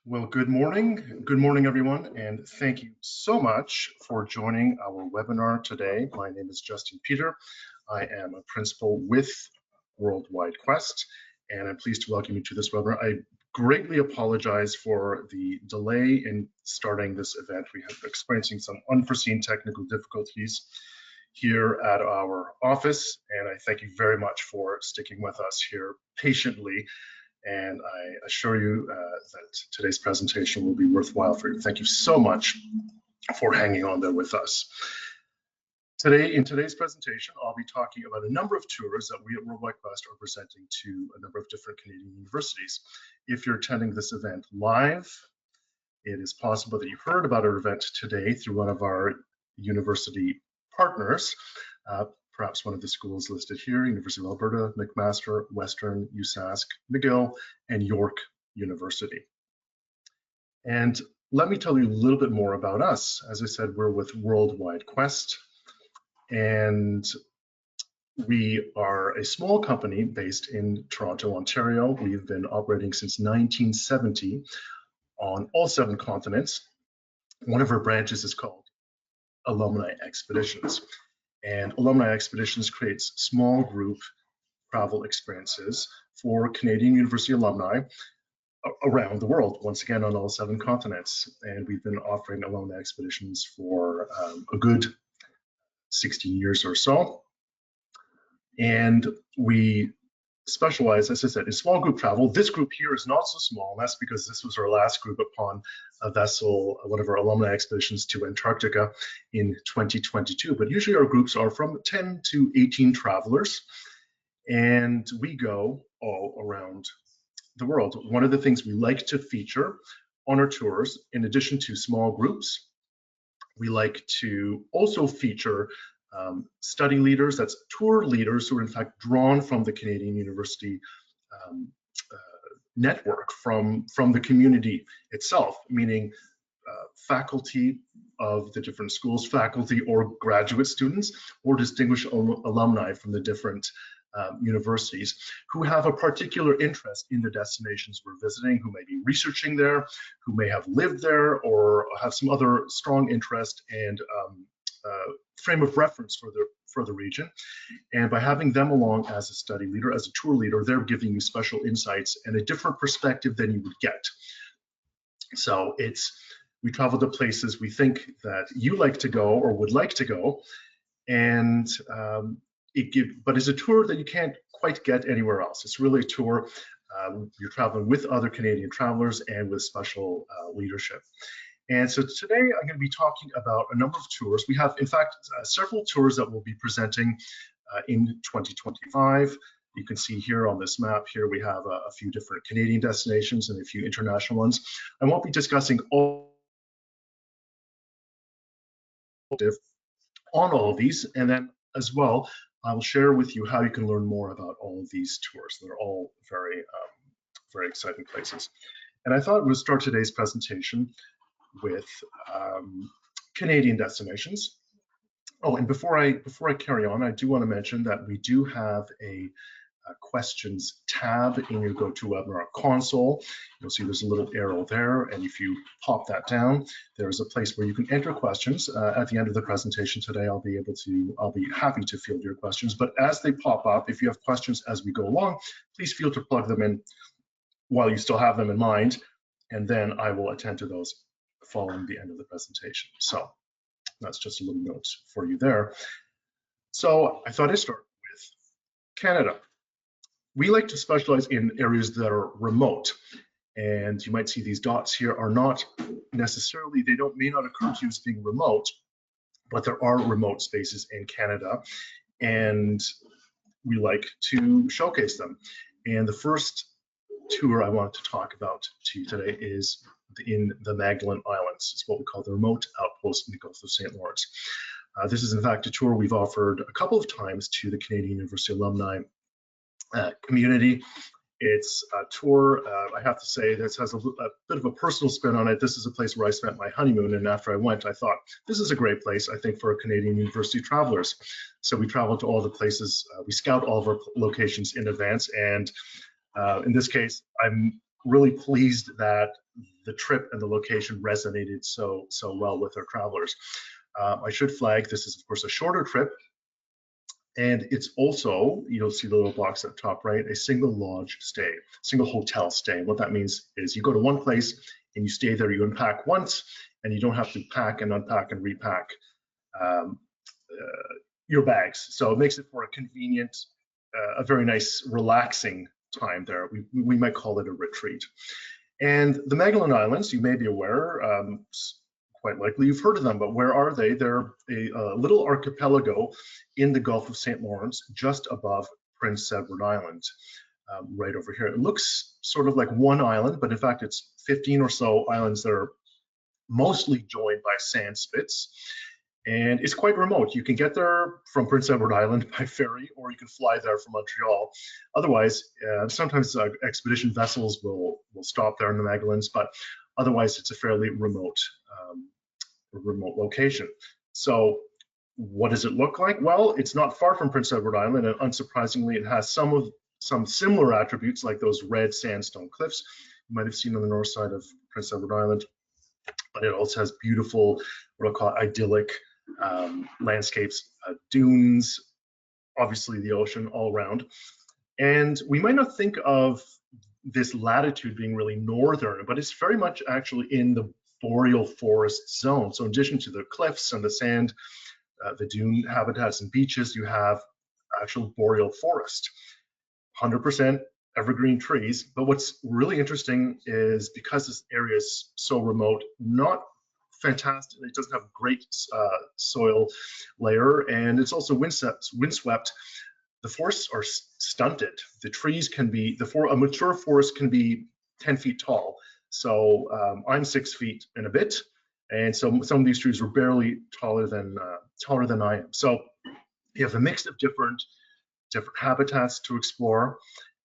Well, good morning. Good morning, everyone, and thank you so much for joining our webinar today. My name is Justin Peter. I am a principal with Worldwide Quest, and I'm pleased to welcome you to this webinar. I greatly apologize for the delay in starting this event. We have experiencing some unforeseen technical difficulties here at our office, and I thank you very much for sticking with us here patiently. And I assure you that today's presentation will be worthwhile for you. Thank you so much for hanging on there with us. In today's presentation, I'll be talking about a number of tours that we at Worldwide Quest are presenting to a number of different Canadian universities. If you're attending this event live, it is possible that you heard about our event today through one of our university partners. Perhaps one of the schools listed here: University of Alberta, McMaster, Western, USask, McGill, and York University. And let me tell you a little bit more about us. As I said, we're with Worldwide Quest, and we are a small company based in Toronto, Ontario. We've been operating since 1970 on all 7 continents. One of our branches is called Alumni Expeditions. And Alumni Expeditions creates small group travel experiences for Canadian university alumni around the world, once again on all 7 continents. And we've been offering alumni expeditions for a good 16 years or so. And we specialize, as I said, in small group travel. This group here is not so small, and that's because this was our last group upon a vessel, one of our alumni expeditions to Antarctica in 2022. But usually our groups are from 10 to 18 travelers, and we go all around the world. One of the things we like to feature on our tours, in addition to small groups, we like to also feature study leaders, that's tour leaders who are in fact drawn from the Canadian University network, from the community itself, meaning faculty of the different schools, faculty or graduate students, or distinguished alumni from the different universities who have a particular interest in the destinations we're visiting, who may be researching there, who may have lived there, or have some other strong interest and frame of reference for the region. And by having them along as a study leader, as a tour leader, they're giving you special insights and a different perspective than you would get. So we travel to places we think that you like to go or would like to go, and but it's a tour that you can't quite get anywhere else. It's really a tour. You're traveling with other Canadian travelers and with special leadership. And so today I'm going to be talking about a number of tours. We have, in fact, several tours that we'll be presenting in 2025. You can see here on this map here, we have a few different Canadian destinations and a few international ones. I won't be discussing all on all of these, and then as well, I will share with you how you can learn more about all of these tours. They're all very, very exciting places. And I thought we'll start today's presentation with Canadian destinations. Oh, and before I carry on, I do want to mention that we do have a questions tab in your GoToWebinar console. You'll see there's a little arrow there, and if you pop that down, there's a place where you can enter questions. At the end of the presentation today, I'll be happy to field your questions. But as they pop up, if you have questions as we go along, please feel to plug them in while you still have them in mind, and then I will attend to those following the end of the presentation. So that's just a little note for you there. So I thought I'd start with Canada. We like to specialize in areas that are remote, and you might see these dots here are not necessarily, may not occur to you as being remote, but there are remote spaces in Canada, and we like to showcase them. And the first tour I want to talk about to you today is in the Magdalen Islands. It's what we call the remote outpost in the Gulf of St. Lawrence. This is in fact a tour we've offered a couple of times to the Canadian University alumni community. It's a tour, I have to say, this has a bit of a personal spin on it. This is a place where I spent my honeymoon, and after I went, I thought, this is a great place, I think, for Canadian university travelers. So we traveled to all the places, we scout all of our locations in advance, and in this case, I'm really pleased that the trip and the location resonated so well with our travelers. I should flag, this is of course a shorter trip, and it's also, you'll see the little box at the top right, a single lodge stay, single hotel stay. What that means is you go to one place and you stay there, you unpack once, and you don't have to pack and unpack and repack your bags. So it makes it for a convenient, a very nice relaxing time there. We might call it a retreat. And the Magdalen Islands, you may be aware, quite likely you've heard of them, but where are they? They're a little archipelago in the Gulf of St. Lawrence, just above Prince Edward Island, right over here. It looks sort of like one island, but in fact it's 15 or so islands that are mostly joined by sand spits. And it's quite remote. You can get there from Prince Edward Island by ferry, or you can fly there from Montreal. Otherwise, sometimes expedition vessels will stop there in the Magdalens, but otherwise it's a fairly remote location. So what does it look like? Well, it's not far from Prince Edward Island, and unsurprisingly, it has some similar attributes like those red sandstone cliffs you might have seen on the north side of Prince Edward Island. But it also has beautiful, what I'll call idyllic landscapes, dunes, obviously the ocean all around. And we might not think of this latitude being really northern, but it's very much actually in the boreal forest zone. So in addition to the cliffs and the sand, the dune habitats and beaches, you have actual boreal forest, 100% evergreen trees. But what's really interesting is because this area is so remote, not fantastic, it doesn't have a great soil layer, and it's also windswept. The forests are stunted. The trees can be, a mature forest can be 10 feet tall. So I'm 6 feet and a bit, and so some of these trees were barely taller than I am. So you have a mix of different habitats to explore,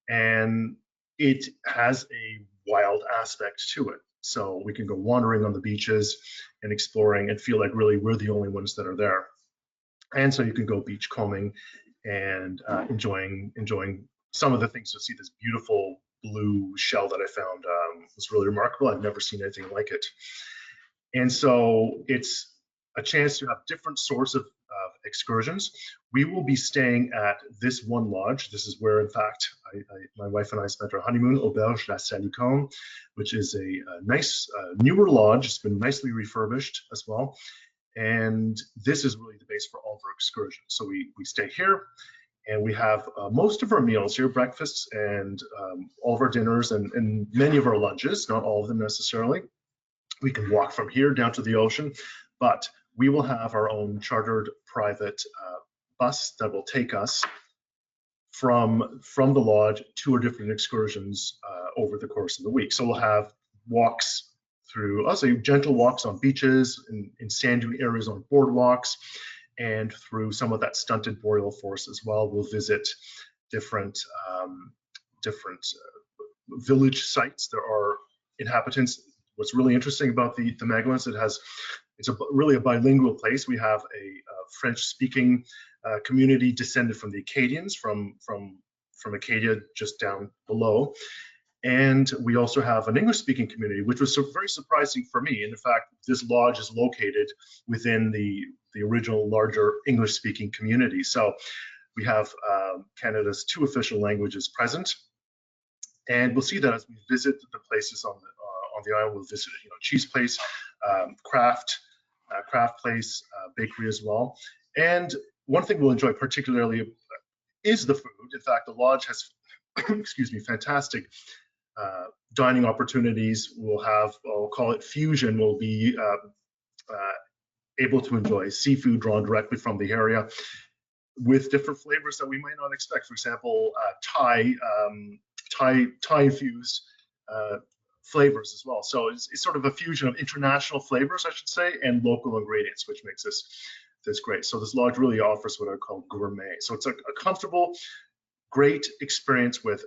and it has a wild aspect to it. So we can go wandering on the beaches and exploring and feel like really we're the only ones that are there. And so you can go beach combing and enjoying some of the things. You'll see this beautiful blue shell that I found was really remarkable. I've never seen anything like it. And so it's a chance to have different sorts of excursions. We will be staying at this one lodge. This is where, in fact, my wife and I spent our honeymoon, Auberge la Salicon, which is a nice, newer lodge. It's been nicely refurbished as well. And this is really the base for all of our excursions. So we stay here, and we have most of our meals here, breakfasts and all of our dinners and many of our lunches, not all of them necessarily. We can walk from here down to the ocean, but we will have our own chartered private bus that will take us from the lodge to our different excursions over the course of the week. So we'll have walks through, I'll say gentle walks on beaches, in sand dune areas on boardwalks, and through some of that stunted boreal forest as well. We'll visit different village sites. There are inhabitants. What's really interesting about the Magdalens, it's really a bilingual place. We have a French-speaking community descended from the Acadians, from Acadia just down below. And we also have an English-speaking community, which was very surprising for me. And in fact, this lodge is located within the original larger English-speaking community. So we have Canada's 2 official languages present. And we'll see that as we visit the places on the island. We'll visit, cheese place, craft place, bakery as well. And one thing we'll enjoy particularly is the food. In fact, the lodge has, excuse me, fantastic dining opportunities. We'll have, I'll call it fusion. We'll be able to enjoy seafood drawn directly from the area with different flavors that we might not expect. For example, Thai infused flavors as well. So it's sort of a fusion of international flavors, I should say, and local ingredients, which makes this great. So this lodge really offers what I call gourmet. So it's a comfortable, great experience with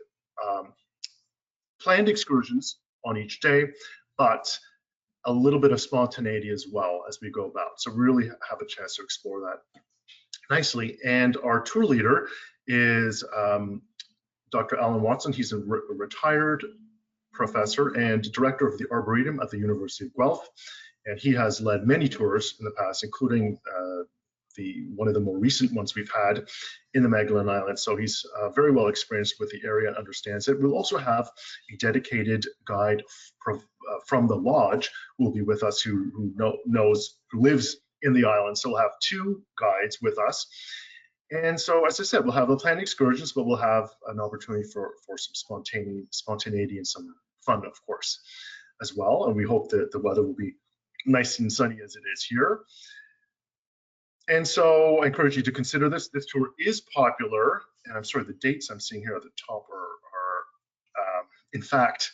planned excursions on each day, but a little bit of spontaneity as well as we go about. So really have a chance to explore that nicely. And our tour leader is Dr. Alan Watson. He's a retired professor and director of the Arboretum at the University of Guelph, and he has led many tours in the past, including one of the more recent ones we've had in the Magdalen Islands. So he's very well experienced with the area and understands it. We'll also have a dedicated guide from the lodge who will be with us, who lives in the island. So we'll have two guides with us. And so, as I said, we'll have the planned excursions, but we'll have an opportunity for some spontaneity and some fun, of course, as well. And we hope that the weather will be nice and sunny as it is here. And so I encourage you to consider this. This tour is popular, and I'm sorry, the dates I'm seeing here at the top are in fact,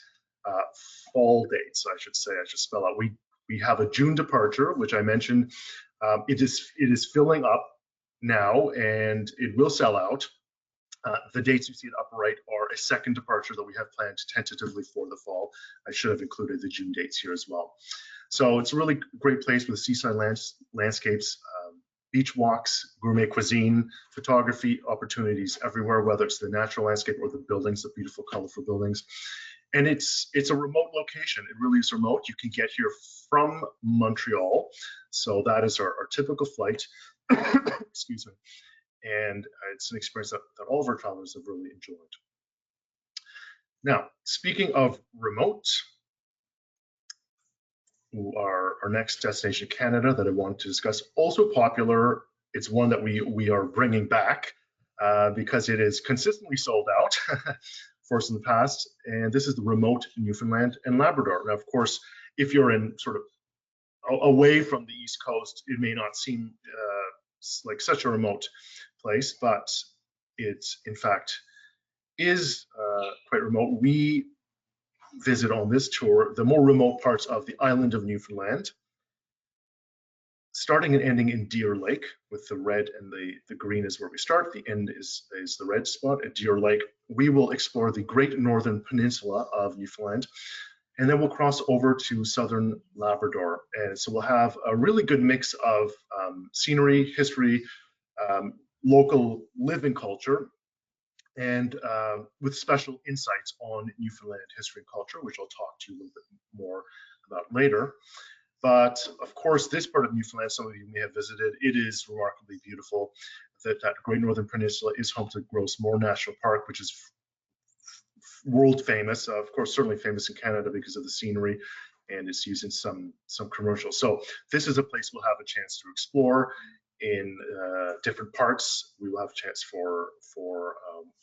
fall dates, I should say. I should spell out. We have a June departure, which I mentioned. It is filling up now, and it will sell out. The dates you see at upper right are a second departure that we have planned tentatively for the fall. I should have included the June dates here as well. So it's a really great place with seaside landscapes, beach walks, gourmet cuisine, photography opportunities everywhere, whether it's the natural landscape or the buildings, the beautiful, colorful buildings. And it's a remote location. It really is remote. You can get here from Montreal. So that is our typical flight. Excuse me. And it's an experience that all of our travelers have really enjoyed. Now, speaking of remote, our next destination, Canada, that I want to discuss, also popular. It's one that we are bringing back because it is consistently sold out for us in the past. And this is the remote Newfoundland and Labrador. Now, of course, if you're in sort of away from the East Coast, it may not seem like such a remote place, but it in fact is quite remote. We visit on this tour the more remote parts of the island of Newfoundland, starting and ending in Deer Lake, with the red and the green is where we start. The end is the red spot at Deer Lake. We will explore the Great Northern Peninsula of Newfoundland, and then we'll cross over to southern Labrador. And so we'll have a really good mix of scenery, history, local living culture, and with special insights on Newfoundland history and culture, which I'll talk to you a little bit more about later. But of course, this part of Newfoundland, some of you may have visited, it is remarkably beautiful. That Great Northern Peninsula is home to Gros Morne National Park, which is world famous, of course, certainly famous in Canada because of the scenery, and it's used in some commercials. So this is a place we'll have a chance to explore in different parts. We will have a chance for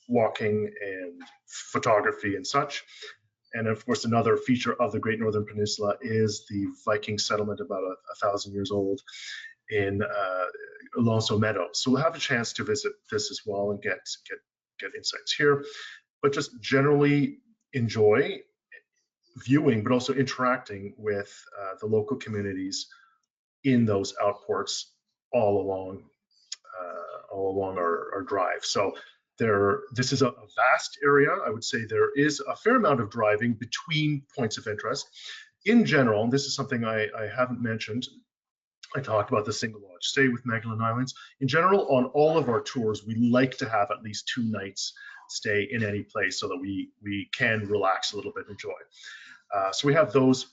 walking and photography and such. And of course, another feature of the Great Northern Peninsula is the Viking settlement about 1,000 years old in Alonso Meadow. So we'll have a chance to visit this as well and get insights here, but just generally enjoy viewing, but also interacting with the local communities in those outports all along our drive. So this is a vast area. I would say there is a fair amount of driving between points of interest. In general, and this is something I haven't mentioned, I talked about the single lodge stay with Magdalen Islands. In general, on all of our tours, we like to have at least 2 nights stay in any place so that we can relax a little bit and enjoy. So we have those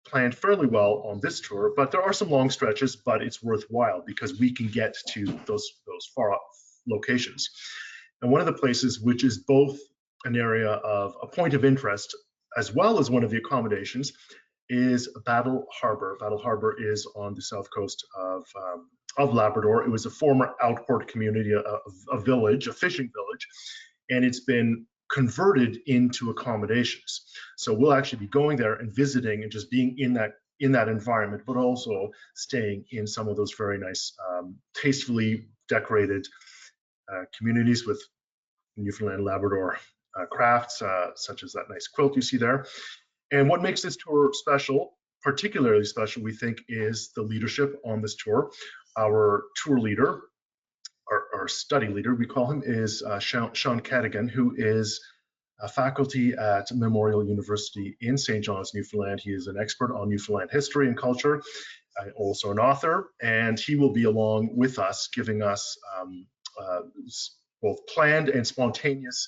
planned fairly well on this tour, but there are some long stretches, but it's worthwhile because we can get to those far off locations. And one of the places which is both an area of a point of interest as well as one of the accommodations is Battle Harbour. Battle Harbour is on the south coast of Labrador. It was a former outport community, a village, a fishing village, and it's been converted into accommodations. So we'll actually be going there and visiting and just being in that environment, but also staying in some of those very nice, tastefully decorated communities with Newfoundland Labrador crafts, such as that nice quilt you see there. And what makes this tour special, particularly special, we think, is the leadership on this tour. Our tour leader, our study leader, we call him, is Sean Cadigan, who is a faculty at Memorial University in St. John's, Newfoundland. He is an expert on Newfoundland history and culture, also an author, and he will be along with us, giving us both planned and spontaneous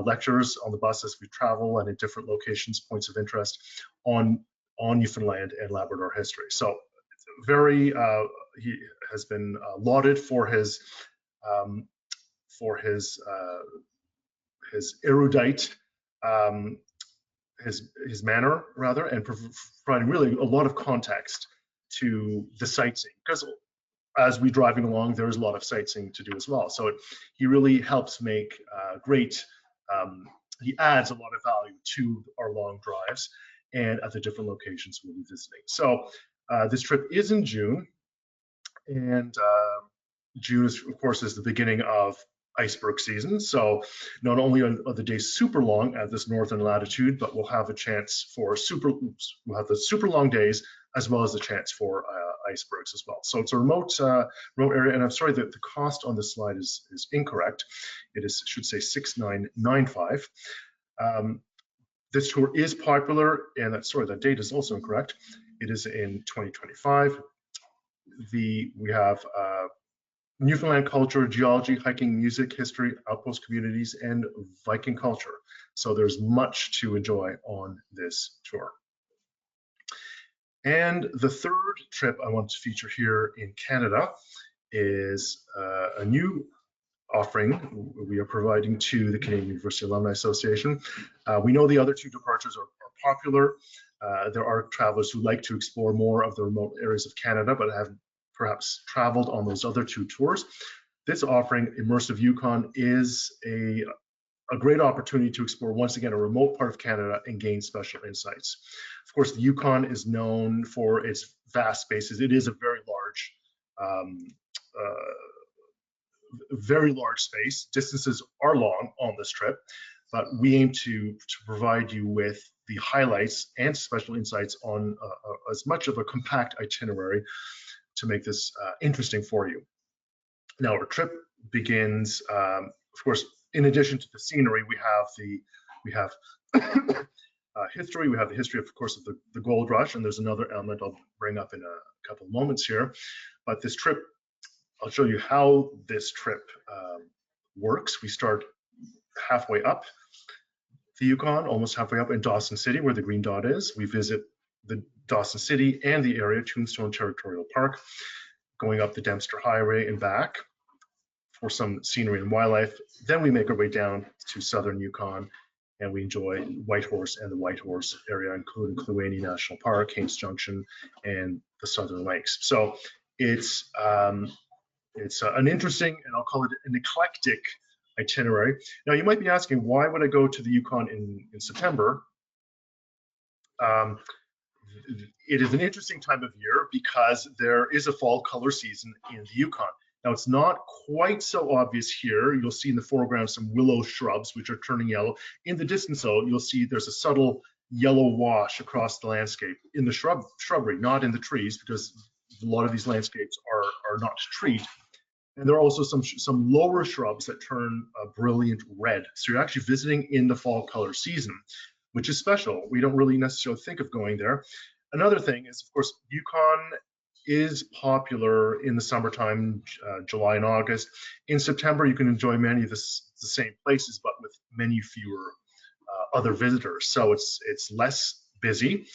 lectures on the bus as we travel and at different locations, points of interest on Newfoundland and Labrador history. So very, he has been lauded for his erudite, his manner rather, and providing really a lot of context to the sightseeing, because as we're driving along, there's a lot of sightseeing to do as well. So he really helps make great, he adds a lot of value to our long drives and at the different locations we'll be visiting. So this trip is in June, and June is, of course, is the beginning of iceberg season. So not only are the days super long at this northern latitude, but we'll have a chance for we'll have the super long days as well as the chance for icebergs as well. So it's a remote area, and I'm sorry that the cost on this slide is incorrect. It should say 6,995. This tour is popular, and that date is also incorrect. It is in 2025. We have Newfoundland culture, geology, hiking, music, history, outpost communities, and Viking culture. So there's much to enjoy on this tour. And the third trip I want to feature here in Canada is a new offering we are providing to the Canadian University Alumni Association. We know the other two departures are popular. There are travelers who like to explore more of the remote areas of Canada, but have perhaps traveled on those other two tours. This offering, Immersive Yukon, is a great opportunity to explore once again a remote part of Canada and gain special insights. Of course, the Yukon is known for its vast spaces. It is a very large space. Distances are long on this trip, but we aim to provide you with the highlights and special insights on as much of a compact itinerary to make this interesting for you. Now, our trip begins, of course, in addition to the scenery, we have history. We have the history, of course, of the gold rush, and there's another element I'll bring up in a couple of moments here. But this trip, I'll show you how this trip works. We start halfway up the Yukon, almost halfway up in Dawson City, where the green dot is. We visit the Dawson City and the area, Tombstone Territorial Park, going up the Dempster Highway and back for some scenery and wildlife. Then we make our way down to southern Yukon, and we enjoy Whitehorse and the Whitehorse area, including Kluane National Park, Haines Junction, and the Southern Lakes. So it's an interesting, and I'll call it an eclectic itinerary. Now, you might be asking, why would I go to the Yukon in September? It is an interesting time of year because there is a fall color season in the Yukon. Now, it's not quite so obvious here. You'll see in the foreground some willow shrubs, which are turning yellow. In the distance, though, you'll see there's a subtle yellow wash across the landscape in the shrubbery, not in the trees, because a lot of these landscapes are not treed. And there are also some lower shrubs that turn a brilliant red. So you're actually visiting in the fall color season, which is special. We don't really necessarily think of going there. Another thing is, of course, Yukon is popular in the summertime, July and August. In September, you can enjoy many of the same places, but with many fewer other visitors. So it's less busy.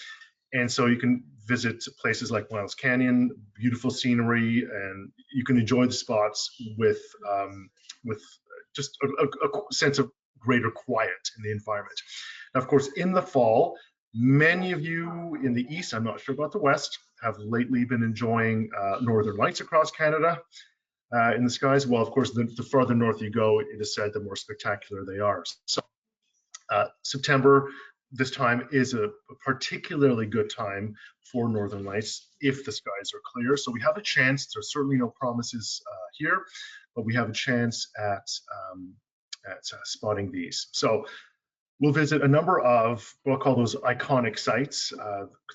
And so you can visit places like Miles Canyon, beautiful scenery, and you can enjoy the spots with just a sense of greater quiet in the environment. Now, of course, in the fall, many of you in the east, I'm not sure about the west, have lately been enjoying northern lights across Canada in the skies. Well, of course, the farther north you go, it is said the more spectacular they are. So September, this time is a particularly good time for northern lights if the skies are clear. So we have a chance. There's certainly no promises here, but we have a chance at spotting these. So we'll visit a number of what I'll call those iconic sites.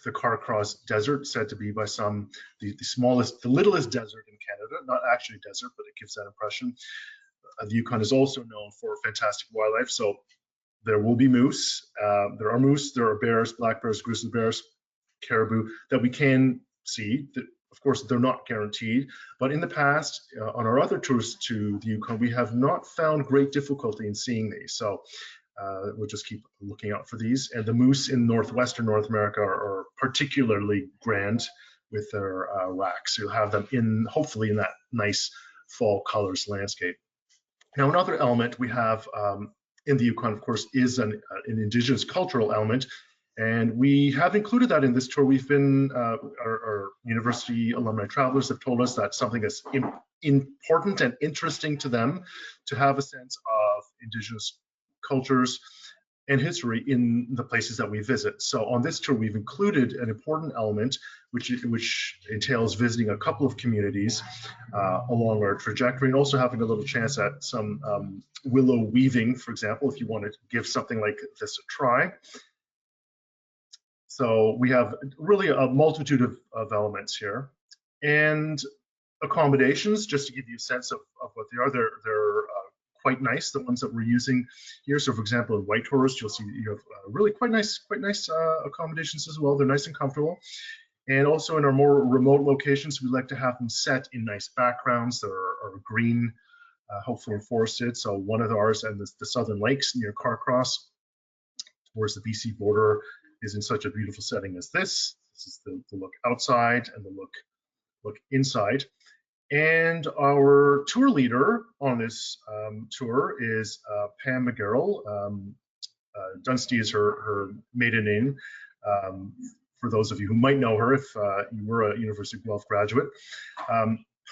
The Carcross Desert, said to be by some the littlest desert in Canada, not actually a desert, but it gives that impression. The Yukon is also known for fantastic wildlife. So there will be moose. There are moose. There are bears, black bears, grizzly bears, caribou that we can see. That, of course, they're not guaranteed, but in the past, on our other tours to the Yukon, we have not found great difficulty in seeing these. So we'll just keep looking out for these. And the moose in northwestern North America are particularly grand with their racks. You'll have them in, hopefully, in that nice fall colors landscape. Now, another element we have in the Yukon, of course, is an Indigenous cultural element. And we have included that in this tour. We've been, our university alumni travelers have told us that's something that's important and interesting to them, to have a sense of Indigenous cultures and history in the places that we visit. So on this tour, we've included an important element, which entails visiting a couple of communities along our trajectory, and also having a little chance at some willow weaving, for example, if you want to give something like this a try. So we have really a multitude of elements here. And accommodations, just to give you a sense of what they are, they're quite nice, the ones that we're using here. So for example, in White Tourist, you'll see you have really quite nice accommodations as well. They're nice and comfortable. And also in our more remote locations, we like to have them set in nice backgrounds that are green, hopefully forested. So one of ours and the Southern Lakes near Carcross, towards the BC border, is in such a beautiful setting as this. This is the look outside and the look inside. And our tour leader on this tour is Pam McGarrell. Dunstey is her maiden name. For those of you who might know her, if you were a University of Guelph graduate,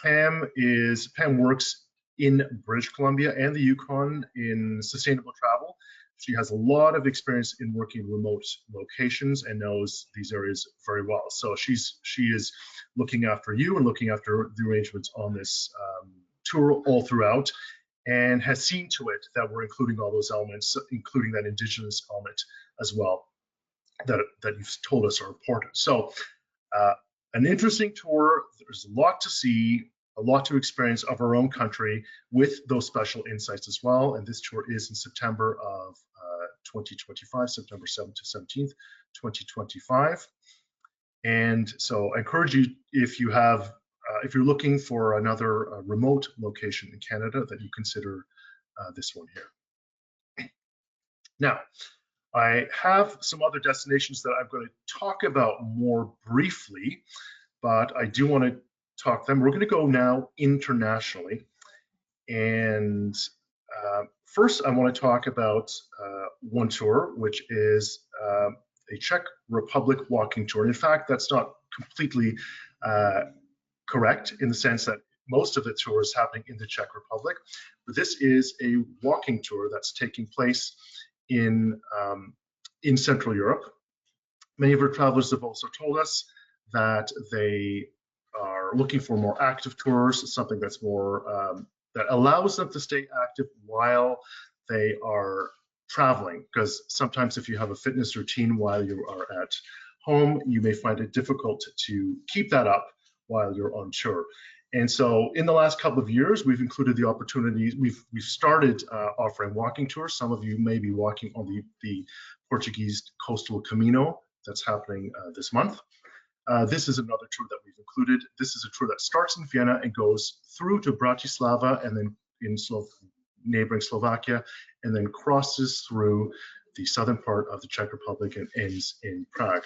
Pam works in British Columbia and the Yukon in sustainable travel. She has a lot of experience in working in remote locations and knows these areas very well. So she is looking after you and looking after the arrangements on this tour all throughout, and has seen to it that we're including all those elements, including that Indigenous element as well, that you've told us are important. So an interesting tour. There's a lot to see, a lot to experience of our own country with those special insights as well. And this tour is in September of 2025, September 7th to 17th, 2025. And so I encourage you, if you're looking for another remote location in Canada, that you consider this one here. Now, I have some other destinations that I'm going to talk about more briefly, but I do want to talk them. We're going to go now internationally. And first, I want to talk about one tour, which is a Czech Republic walking tour. In fact, that's not completely correct, in the sense that most of the tour is happening in the Czech Republic, but this is a walking tour that's taking place in Central Europe. Many of our travelers have also told us that they are looking for more active tours, something that's more that allows them to stay active while they are traveling, because sometimes if you have a fitness routine while you are at home, you may find it difficult to keep that up while you're on tour. And so in the last couple of years, we've included the opportunities. We've started offering walking tours. Some of you may be walking on the Portuguese coastal Camino that's happening this month. This is another tour that we've included. This is a tour that starts in Vienna and goes through to Bratislava, and then in neighboring Slovakia, and then crosses through the southern part of the Czech Republic and ends in Prague.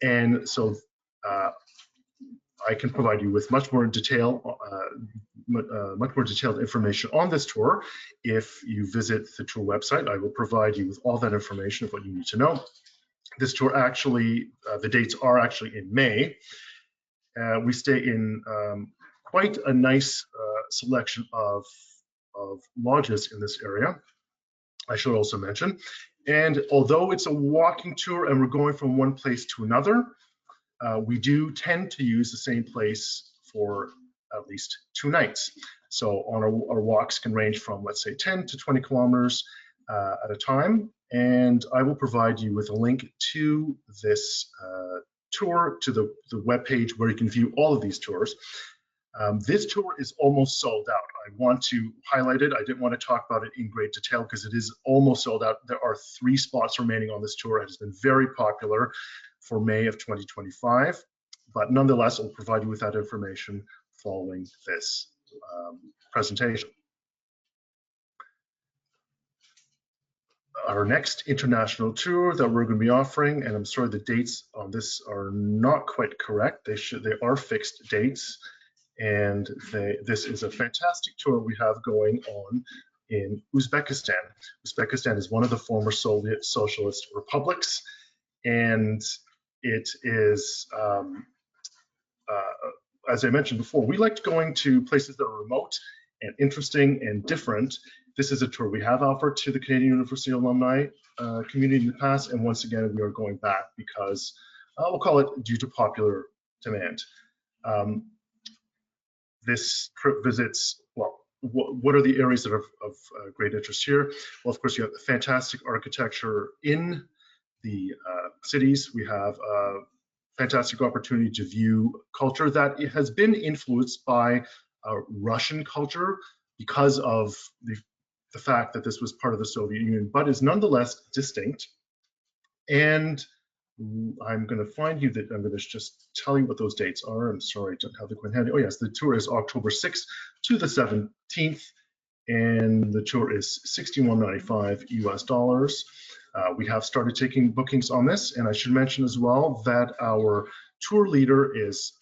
And so I can provide you with much more detailed information on this tour. If you visit the tour website, I will provide you with all that information of what you need to know. This tour actually, the dates are actually in May. We stay in quite a nice selection of lodges in this area, I should also mention. And although it's a walking tour and we're going from one place to another, we do tend to use the same place for at least 2 nights. So on our walks can range from, let's say, 10 to 20 kilometers at a time. And I will provide you with a link to this tour, to the webpage where you can view all of these tours. This tour is almost sold out. I want to highlight it. I didn't want to talk about it in great detail because it is almost sold out. There are 3 spots remaining on this tour. It has been very popular for May of 2025. but nonetheless, I'll provide you with that information following this presentation. Our next international tour that we're going to be offering, and I'm sorry the dates on this are not quite correct. They are fixed dates, and this is a fantastic tour we have going on in Uzbekistan. Uzbekistan is one of the former Soviet socialist republics, and it is, as I mentioned before, we liked going to places that are remote and interesting and different. This is a tour we have offered to the Canadian University alumni community in the past, and once again, we are going back because, we'll call it due to popular demand. This trip visits, well, what are the areas that are of great interest here? Well, of course, you have fantastic architecture in the cities. We have a fantastic opportunity to view culture that it has been influenced by Russian culture because of the fact that this was part of the Soviet Union, but is nonetheless distinct. And I'm going to find you that I'm going to just tell you what those dates are. I'm sorry, I don't have the quite handy. Oh yes, the tour is October 6th to the 17th, and the tour is $61.95 US. We have started taking bookings on this, and I should mention as well that our tour leader is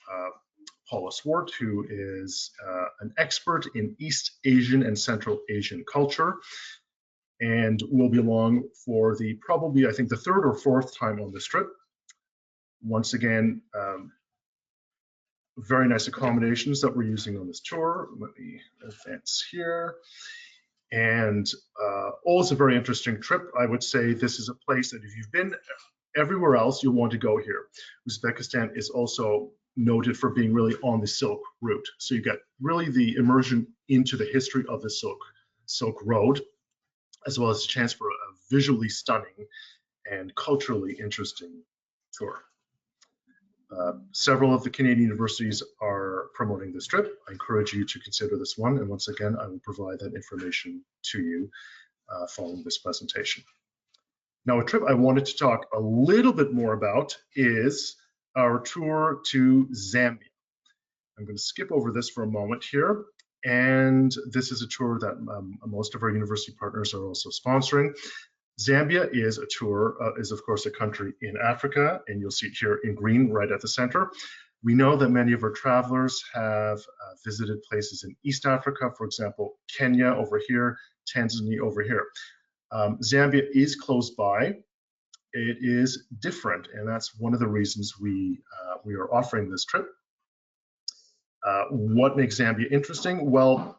Paula Swart, who is an expert in East Asian and Central Asian culture, and will be along for the probably, I think, the third or fourth time on this trip. Once again, very nice accommodations that we're using on this tour. Let me advance here. And always a very interesting trip. I would say this is a place that if you've been everywhere else, you'll want to go here. Uzbekistan is also noted for being really on the Silk Route. So you get really the immersion into the history of the Silk Road, as well as a chance for a visually stunning and culturally interesting tour. Several of the Canadian universities are promoting this trip. I encourage you to consider this one, and once again, I will provide that information to you following this presentation. Now, a trip I wanted to talk a little bit more about is our tour to Zambia. I'm going to skip over this for a moment here, and this is a tour that most of our university partners are also sponsoring. Zambia is a tour, is of course a country in Africa, and you'll see it here in green right at the center. We know that many of our travelers have visited places in East Africa, for example, Kenya over here, Tanzania over here. Zambia is close by. It is different, and that's one of the reasons we are offering this trip. What makes Zambia interesting? Well,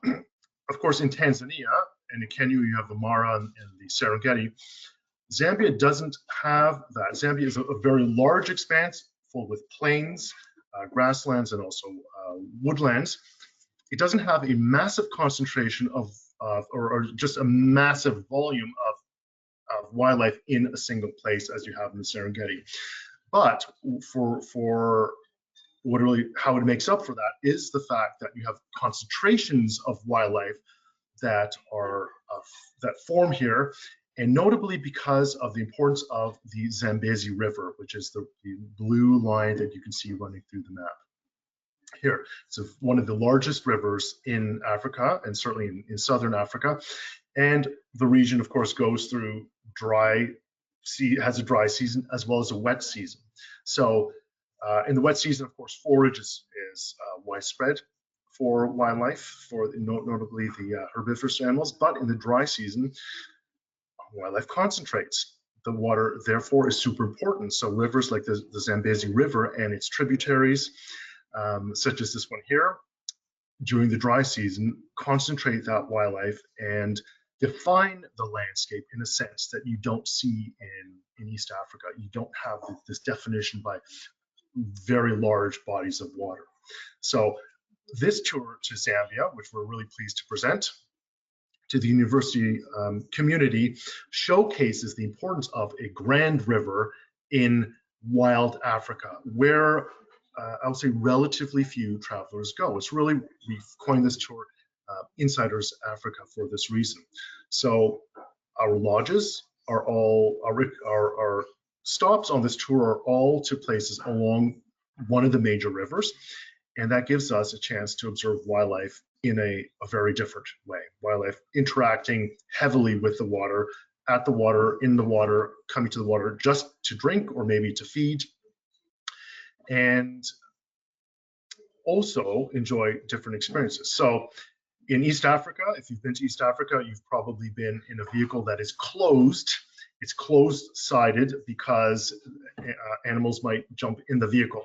of course, in Tanzania and in Kenya, you have the Mara and the Serengeti. Zambia doesn't have that. Zambia is a very large expanse full with plains, grasslands, and also woodlands. It doesn't have a massive concentration of, or just a massive volume of wildlife in a single place as you have in the Serengeti. But for what really, how it makes up for that is the fact that you have concentrations of wildlife that are that form here, and notably because of the importance of the Zambezi River, which is the blue line that you can see running through the map here. It's one of the largest rivers in Africa, and certainly in southern Africa. And the region, of course, goes through has a dry season as well as a wet season. So in the wet season, of course, forage is widespread for wildlife, for notably the herbivorous animals, but in the dry season, wildlife concentrates. The water, therefore, is super important. So rivers like the Zambezi River and its tributaries, such as this one here, during the dry season, concentrate that wildlife and define the landscape in a sense that you don't see in East Africa. You don't have this definition by very large bodies of water. So this tour to Zambia, which we're really pleased to present to the university community, showcases the importance of a grand river in wild Africa, where I would say relatively few travelers go. It's really, we've coined this tour Insiders Africa for this reason. So our lodges are all, our stops on this tour are all to places along one of the major rivers. And that gives us a chance to observe wildlife in a very different way. Wildlife interacting heavily with the water, at the water, in the water, coming to the water just to drink or maybe to feed. And also enjoy different experiences. So in East Africa, if you've been to East Africa, you've probably been in a vehicle that is closed. It's closed-sided because animals might jump in the vehicle,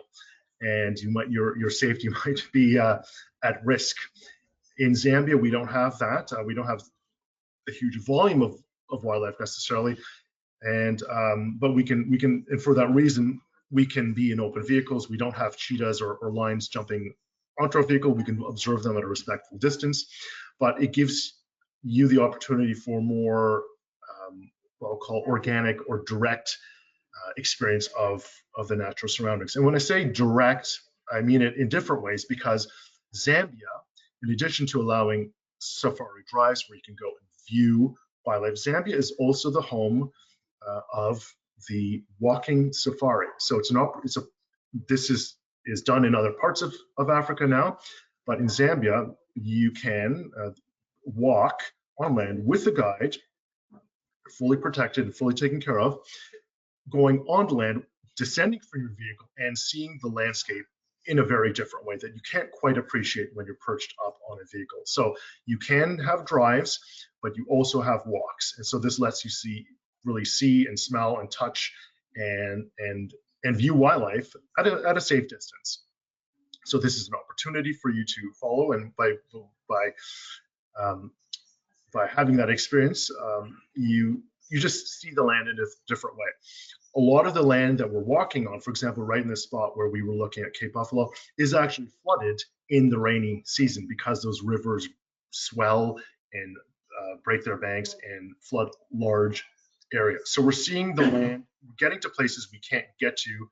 and your safety might be at risk. In Zambia, we don't have that. We don't have a huge volume of wildlife necessarily, and but we can, and for that reason, we can be in open vehicles. We don't have cheetahs or lions jumping onto our vehicle. We can observe them at a respectful distance, but it gives you the opportunity for more what I'll call organic or direct experience of the natural surroundings. And when I say direct, I mean it in different ways, because Zambia, in addition to allowing safari drives where you can go and view wildlife, Zambia is also the home of the walking safari. So this is done in other parts of Africa now, but in Zambia, you can walk on land with a guide, fully protected and fully taken care of, going on land, descending from your vehicle and seeing the landscape in a very different way that you can't quite appreciate when you're perched up on a vehicle. So you can have drives, but you also have walks. And so this lets you really see and smell and touch and view wildlife at a safe distance. So this is an opportunity for you to follow, and by having that experience, you just see the land in a different way. A lot of the land that we're walking on, for example, right in this spot where we were looking at Cape Buffalo, is actually flooded in the rainy season because those rivers swell and break their banks and flood large areas. So we're seeing the land, getting to places we can't get to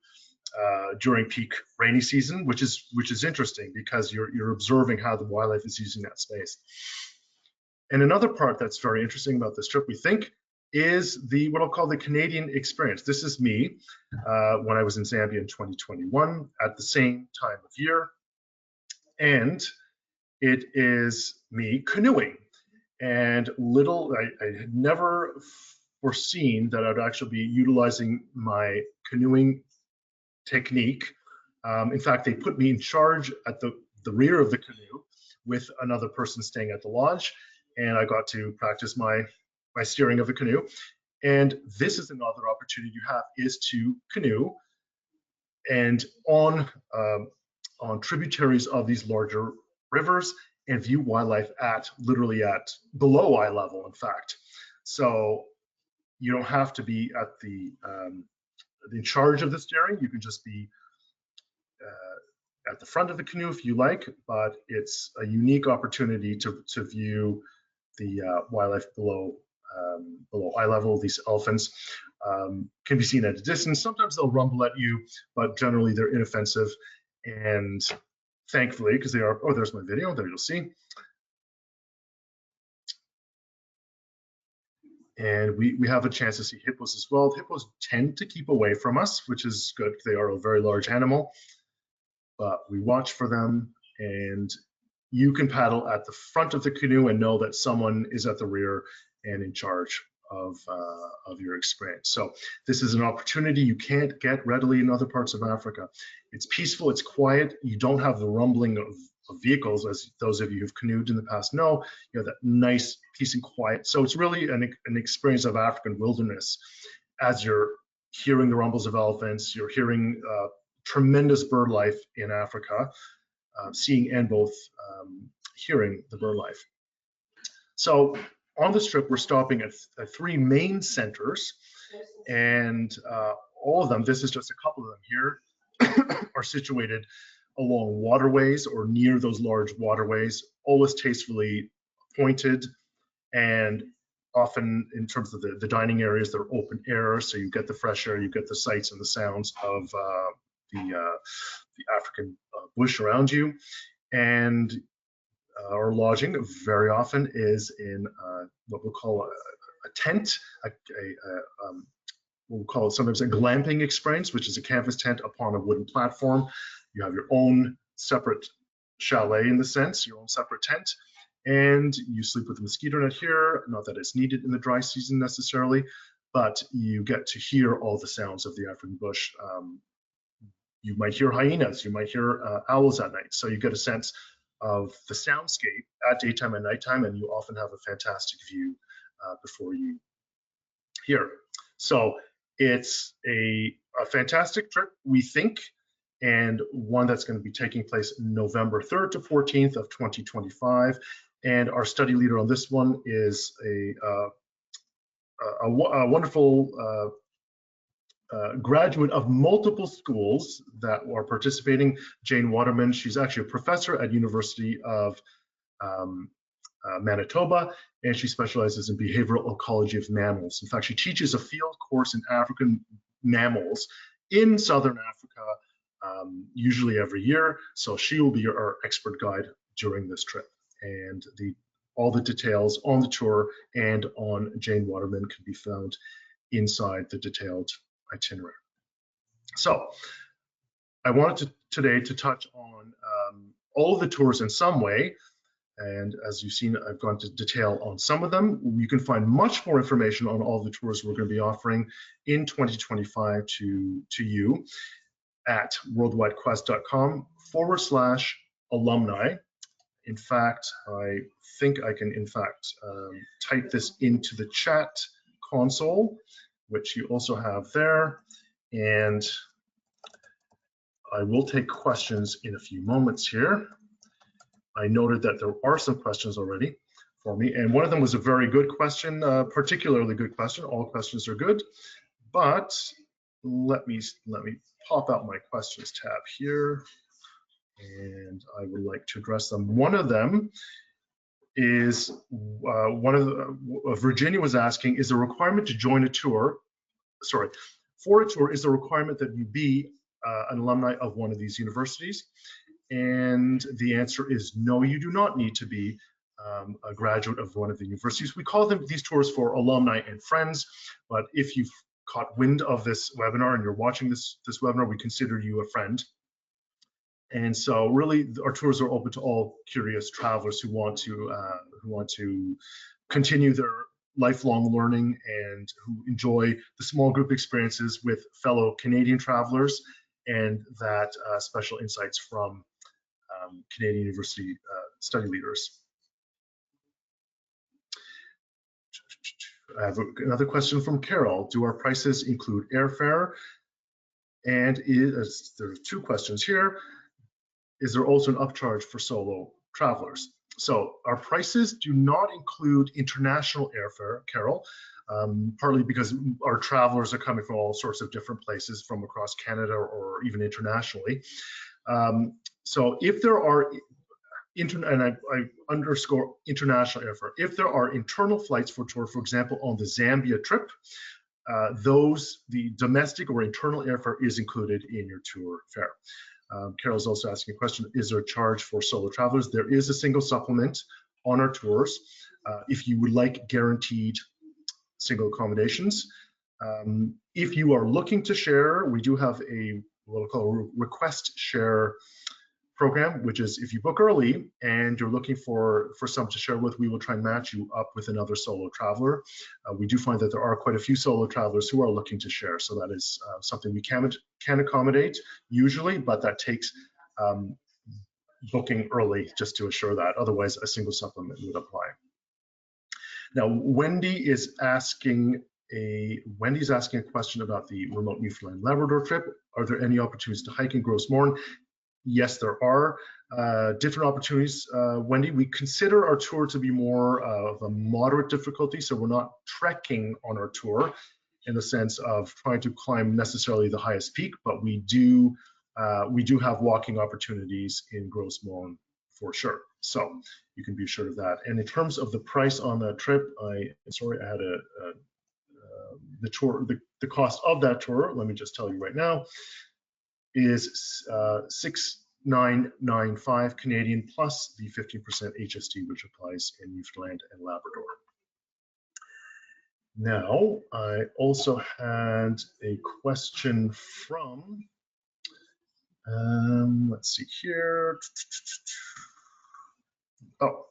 during peak rainy season, which is interesting because you're observing how the wildlife is using that space. And another part that's very interesting about this trip, we think, is what I'll call the Canadian experience. This is me when I was in Zambia in 2021 at the same time of year. And it is me canoeing. And I had never foreseen that I'd actually be utilizing my canoeing technique. In fact, they put me in charge at the rear of the canoe with another person staying at the lodge, and I got to practice my steering of a canoe. And this is another opportunity you have, is to canoe and on tributaries of these larger rivers and view wildlife literally at below eye level, in fact. So you don't have to be at in charge of the steering. You can just be at the front of the canoe if you like, but it's a unique opportunity to view the wildlife below eye level. These elephants can be seen at a distance. Sometimes they'll rumble at you, but generally they're inoffensive. And thankfully, because they are, oh, there's my video, there you'll see. And we have a chance to see hippos as well. Hippos tend to keep away from us, which is good. They are a very large animal, but we watch for them, and you can paddle at the front of the canoe and know that someone is at the rear and in charge of your experience. So this is an opportunity you can't get readily in other parts of Africa. It's peaceful, it's quiet. You don't have the rumbling of vehicles, as those of you who've canoed in the past know. You have that nice peace and quiet. So it's really an experience of African wilderness. As you're hearing the rumbles of elephants, you're hearing tremendous bird life in Africa, seeing and both hearing the bird life. So on this trip, we're stopping at 3 main centers, and all of them, this is just a couple of them here, are situated along waterways or near those large waterways, always tastefully appointed, and often in terms of the dining areas, they're open air, so you get the fresh air, you get the sights and the sounds of the African bush around you. And our lodging very often is in what we'll call a tent, we'll call it sometimes a glamping experience, which is a canvas tent upon a wooden platform. You have your own separate chalet in the sense, your own separate tent, and you sleep with a mosquito net here. Not that it's needed in the dry season necessarily, but you get to hear all the sounds of the African bush. You might hear hyenas, you might hear owls at night. So you get a sense of the soundscape at daytime and nighttime, and you often have a fantastic view before you hear. So it's a fantastic trip, we think, and one that's going to be taking place November 3rd to 14th of 2025. And our study leader on this one is a wonderful graduate of multiple schools that are participating, Jane Waterman. She's actually a professor at University of Manitoba, and she specializes in behavioral ecology of mammals. In fact, she teaches a field course in African mammals in Southern Africa, usually every year. So she will be our expert guide during this trip. And all the details on the tour and on Jane Waterman can be found inside the detailed itinerary. So I wanted today to touch on all of the tours in some way, and as you've seen, I've gone to detail on some of them. You can find much more information on all the tours we're going to be offering in 2025 to you at worldwidequest.com/alumni. In fact, I think I can type this into the chat console, which you also have there, and I will take questions in a few moments here. I noted that there are some questions already for me, and one of them was a very good question, particularly good question. All questions are good, but let me pop out my questions tab here, and I would like to address them. One of them is Virginia was asking, is the requirement to join a tour, for a tour, is the requirement that you be an alumni of one of these universities? And the answer is no, you do not need to be a graduate of one of the universities. We call them these tours for alumni and friends, but if you've caught wind of this webinar and you're watching this webinar, we consider you a friend. And so really our tours are open to all curious travelers who want to continue their lifelong learning and who enjoy the small group experiences with fellow Canadian travelers and that special insights from Canadian University study leaders. I have another question from Carol. Do our prices include airfare? And there's two questions here. Is there also an upcharge for solo travelers? So our prices do not include international airfare, Carol, partly because our travelers are coming from all sorts of different places from across Canada or even internationally. So if there are, and I underscore international airfare, if there are internal flights for tour, for example, on the Zambia trip, the domestic or internal airfare is included in your tour fare. Carol's also asking a question, is there a charge for solo travelers? There is a single supplement on our tours if you would like guaranteed single accommodations. If you are looking to share, we do have what we call a request share program, which is if you book early and you're looking for someone to share with, we will try and match you up with another solo traveler. We do find that there are quite a few solo travelers who are looking to share, so that is something we can accommodate usually, but that takes booking early just to assure that. Otherwise, a single supplement would apply. Now, Wendy's asking a question about the remote Newfoundland Labrador trip. Are there any opportunities to hike in Gros Morne? Yes, there are different opportunities, Wendy. We consider our tour to be more of a moderate difficulty, so we're not trekking on our tour in the sense of trying to climb necessarily the highest peak, but we do have walking opportunities in Gros Morne for sure. So you can be sure of that. And in terms of the price on that trip, I had the cost of that tour, let me just tell you right now, is 6,995 Canadian plus the 15% HST, which applies in Newfoundland and Labrador. Now, I also had a question from, let's see here. Oh,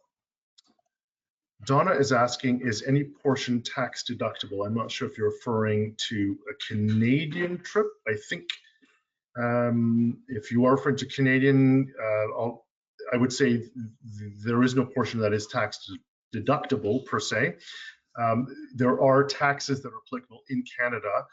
Donna is asking, is any portion tax deductible? I'm not sure if you're referring to a Canadian trip. I think if you are referring to Canadian, I would say there is no portion that is tax deductible per se. There are taxes that are applicable in Canada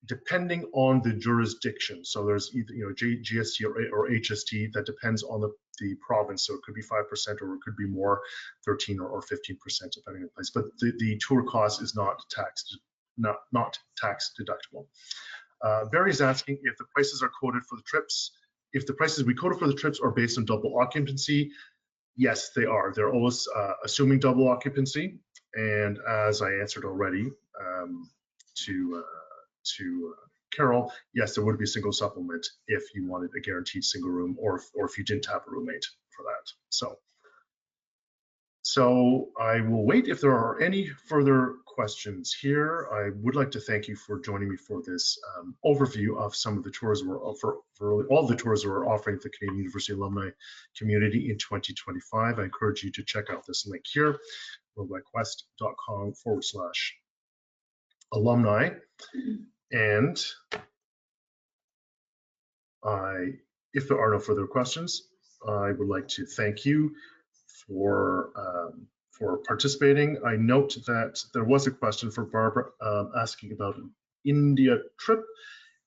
depending on the jurisdiction. So there's either GST or HST that depends on the province. So it could be 5% or it could be more, 13 or 15% depending on the place. But the tour cost is not tax deductible. Barry's asking if the prices are quoted for the trips. If the prices we quoted for the trips are based on double occupancy, yes, they are. They're always assuming double occupancy. And as I answered already to Carol, yes, there would be a single supplement if you wanted a guaranteed single room, or if you didn't have a roommate for that. So I will wait if there are any further questions here. I would like to thank you for joining me for this overview of some of the tours for all the tours we're offering at the Canadian University alumni community in 2025. I encourage you to check out this link here, worldwidequest.com/alumni. And if there are no further questions, I would like to thank you for participating. I note that there was a question for Barbara asking about an India trip.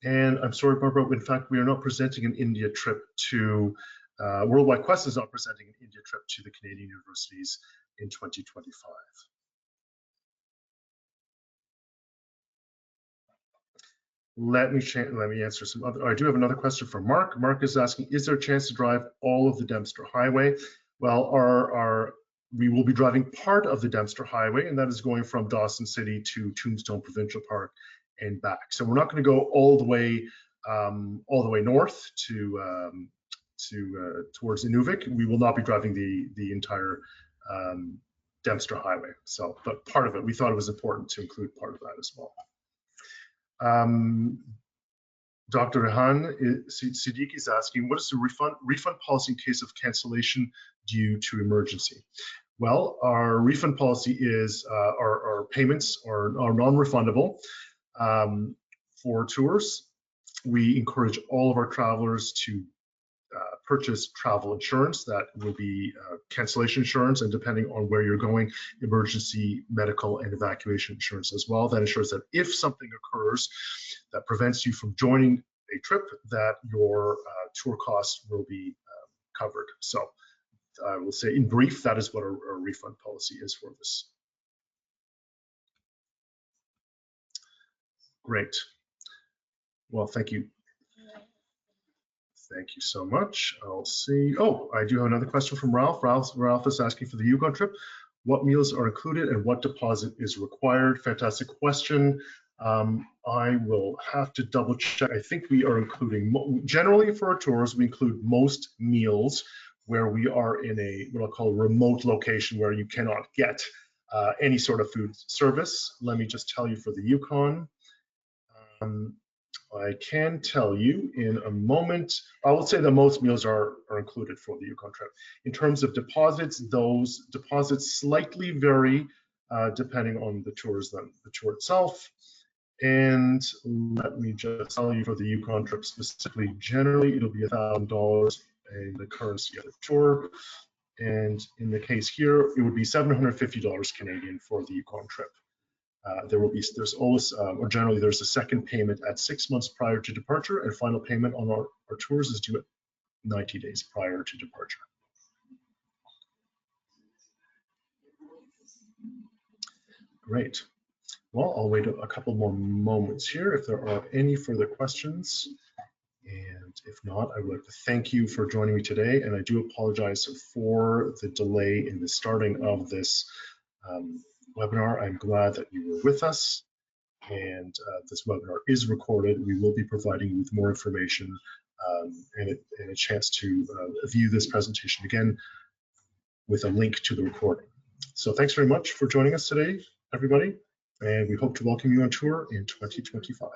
And I'm sorry, Barbara, in fact, we are not presenting an India trip to, Worldwide Quest is not presenting an India trip to the Canadian universities in 2025. Let me answer some other. I do have another question from Mark. Mark is asking, is there a chance to drive all of the Dempster Highway? Well, we will be driving part of the Dempster Highway, and that is going from Dawson City to Tombstone Provincial Park and back. So we're not going to go all the way north towards Inuvik. We will not be driving the entire Dempster Highway. So, but part of it, we thought it was important to include part of that as well. Dr. Rehan Siddiqui is asking, what is the refund policy in case of cancellation due to emergency? Well, our refund policy is our payments are non-refundable for tours. We encourage all of our travelers to purchase travel insurance. That will be cancellation insurance, and depending on where you're going, emergency medical and evacuation insurance as well. That ensures that if something occurs that prevents you from joining a trip, that your tour costs will be covered. So I will say in brief, that is what our refund policy is for this. Great. Well, thank you. Thank you so much. I'll see. Oh, I do have another question from Ralph. Ralph is asking for the Yukon trip. What meals are included and what deposit is required? Fantastic question. I will have to double check. I think we are including, generally for our tours, we include most meals where we are in a, what I'll call a remote location where you cannot get any sort of food service. Let me just tell you for the Yukon. I can tell you in a moment, I will say that most meals are included for the Yukon trip. In terms of deposits, those deposits slightly vary depending on the tour itself. And let me just tell you for the Yukon trip specifically, generally it'll be $1,000 in the currency of the tour. And in the case here, it would be $750 Canadian for the Yukon trip. There's always, or generally there's a second payment at 6 months prior to departure, and final payment on our tours is due at 90 days prior to departure. Great. Well, I'll wait a couple more moments here if there are any further questions. And if not, I would like to thank you for joining me today. And I do apologize for the delay in the starting of this webinar. I'm glad that you were with us, and this webinar is recorded. We will be providing you with more information and a chance to view this presentation again with a link to the recording. So thanks very much for joining us today, everybody, and we hope to welcome you on tour in 2025.